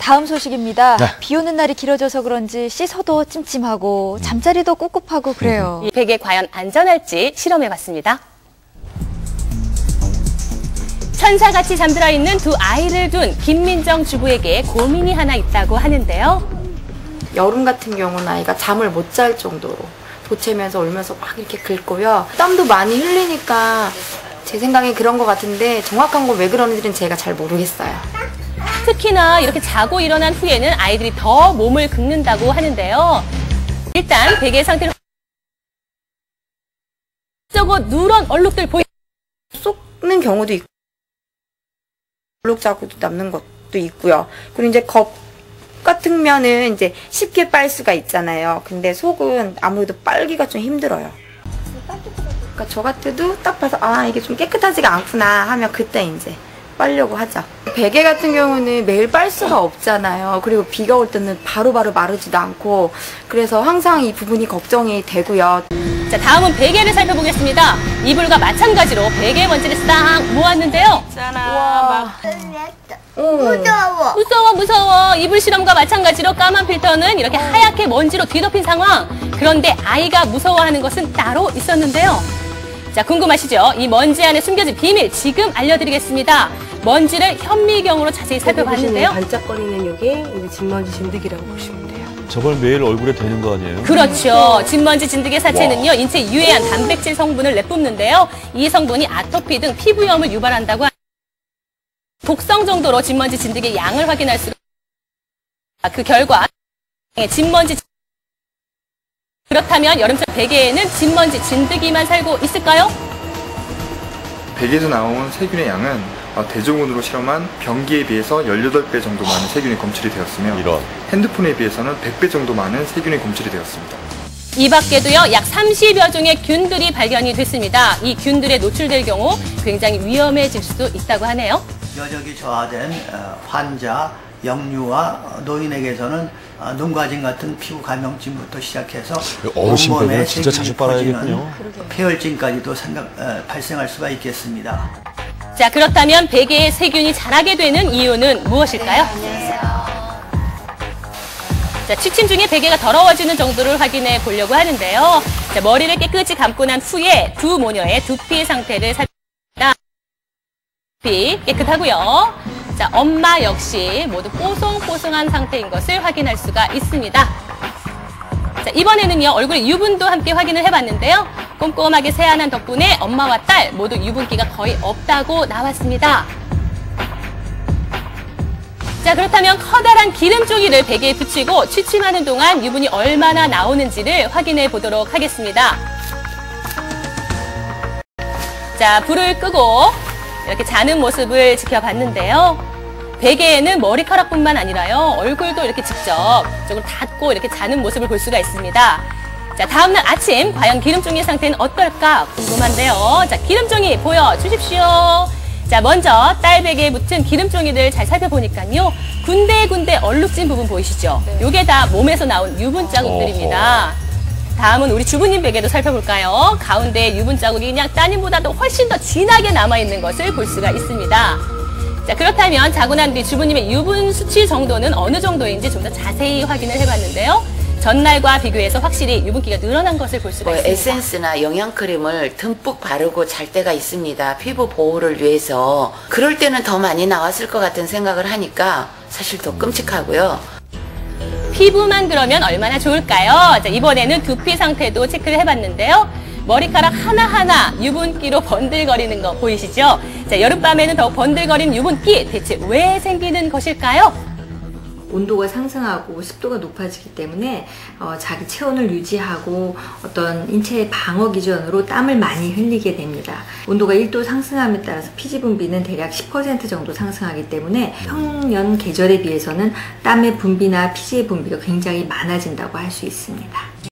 다음 소식입니다. 네. 비 오는 날이 길어져서 그런지 씻어도 찜찜하고 잠자리도 꿉꿉하고 그래요. 이 베개 과연 안전할지 실험해봤습니다. 천사같이 잠들어 있는 두 아이를 둔 김민정 주부에게 고민이 하나 있다고 하는데요. 여름 같은 경우는 아이가 잠을 못 잘 정도로 보채면서 울면서 막 이렇게 긁고요. 땀도 많이 흘리니까 제 생각에 그런 것 같은데 정확한 건 왜 그러는지는 제가 잘 모르겠어요. 특히나 이렇게 자고 일어난 후에는 아이들이 더 몸을 긁는다고 하는데요. 일단 베개 상태를 저거 누런 얼룩들 쏟는 경우도 있고 얼룩 자국도 남는 것도 있고요. 그리고 이제 겁 같은 면은 이제 쉽게 빨 수가 있잖아요. 근데 속은 아무래도 빨기가 좀 힘들어요. 그러니까 저 같아도 딱 봐서 아 이게 좀 깨끗하지가 않구나 하면 그때 이제 빨려고 하죠. 베개 같은 경우는 매일 빨 수가 없잖아요. 그리고 비가 올 때는 바로바로 마르지도 않고 그래서 항상 이 부분이 걱정이 되고요. 자, 다음은 베개를 살펴보겠습니다. 이불과 마찬가지로 베개 먼지를 싹 모았는데요. 와. 무서워. 이불 실험과 마찬가지로 까만 필터는 이렇게 하얗게 먼지로 뒤덮인 상황. 그런데 아이가 무서워하는 것은 따로 있었는데요. 자, 궁금하시죠? 이 먼지 안에 숨겨진 비밀 지금 알려드리겠습니다. 먼지를 현미경으로 자세히 살펴봤는데요. 반짝거리는 이게 진먼지 진드기라고 보시면 돼요. 저걸 매일 얼굴에 대는 거 아니에요? 그렇죠. 진먼지 진드기 사체는요, 인체에 유해한 단백질 성분을 내뿜는데요. 이 성분이 아토피 등 피부염을 유발한다고 합니다. 독성 정도로 진먼지 진드기의 양을 확인할 수가 있습니다. 그 결과 진먼지 그렇다면 여름철 베개에는 진먼지 진드기만 살고 있을까요? 베개에서 나온 세균의 양은 대조군으로 실험한 변기에 비해서 18배 정도 많은 세균이 검출이 되었으며 이런. 핸드폰에 비해서는 100배 정도 많은 세균이 검출이 되었습니다. 이 밖에도요, 약 30여 종의 균들이 발견이 됐습니다. 이 균들에 노출될 경우 굉장히 위험해질 수도 있다고 하네요. 여적이 저하된 환자, 영유아, 노인에게서는 눈과진 같은 피부 감염증부터 시작해서 어르신 온몸에 베개는 진짜 자주 세균이 빨아야겠군요. 퍼지는 폐혈증까지도 발생할 수가 있겠습니다. 자, 그렇다면 베개에 세균이 자라게 되는 이유는 무엇일까요? 자, 취침 중에 베개가 더러워지는 정도를 확인해 보려고 하는데요. 자, 머리를 깨끗이 감고 난 후에 두 모녀의 두피 상태를 살펴봅니다. 두피 깨끗하고요. 자, 엄마 역시 모두 뽀송뽀송한 상태인 것을 확인할 수가 있습니다. 자, 이번에는요, 얼굴의 유분도 함께 확인을 해봤는데요. 꼼꼼하게 세안한 덕분에 엄마와 딸 모두 유분기가 거의 없다고 나왔습니다. 자, 그렇다면 커다란 기름종이를 베개에 붙이고 취침하는 동안 유분이 얼마나 나오는지를 확인해 보도록 하겠습니다. 자, 불을 끄고 이렇게 자는 모습을 지켜봤는데요. 베개에는 머리카락뿐만 아니라요, 얼굴도 이렇게 직접 조금 닫고 이렇게 자는 모습을 볼 수가 있습니다. 자, 다음날 아침 과연 기름종이 상태는 어떨까 궁금한데요. 자, 기름종이 보여주십시오. 자, 먼저 딸 베개에 붙은 기름종이를 잘 살펴보니까요, 군데군데 얼룩진 부분 보이시죠? 요게 다 몸에서 나온 유분 자국들입니다. 다음은 우리 주부님 베개도 살펴볼까요? 가운데 유분 자국이 그냥 따님보다도 훨씬 더 진하게 남아있는 것을 볼 수가 있습니다. 자, 그렇다면 자고 난 뒤 주부님의 유분 수치 정도는 어느 정도인지 좀 더 자세히 확인을 해봤는데요. 전날과 비교해서 확실히 유분기가 늘어난 것을 볼 수가 있습니다. 에센스나 영양크림을 듬뿍 바르고 잘 때가 있습니다. 피부 보호를 위해서. 그럴 때는 더 많이 나왔을 것 같은 생각을 하니까 사실 더 끔찍하고요. 피부만 그러면 얼마나 좋을까요? 자, 이번에는 두피 상태도 체크를 해봤는데요. 머리카락 하나하나 유분기로 번들거리는 거 보이시죠? 자, 여름밤에는 더욱 번들거리는 유분기, 대체 왜 생기는 것일까요? 온도가 상승하고 습도가 높아지기 때문에 자기 체온을 유지하고 어떤 인체의 방어 기전으로 땀을 많이 흘리게 됩니다. 온도가 1도 상승함에 따라서 피지 분비는 대략 10% 정도 상승하기 때문에 평년 계절에 비해서는 땀의 분비나 피지의 분비가 굉장히 많아진다고 할 수 있습니다.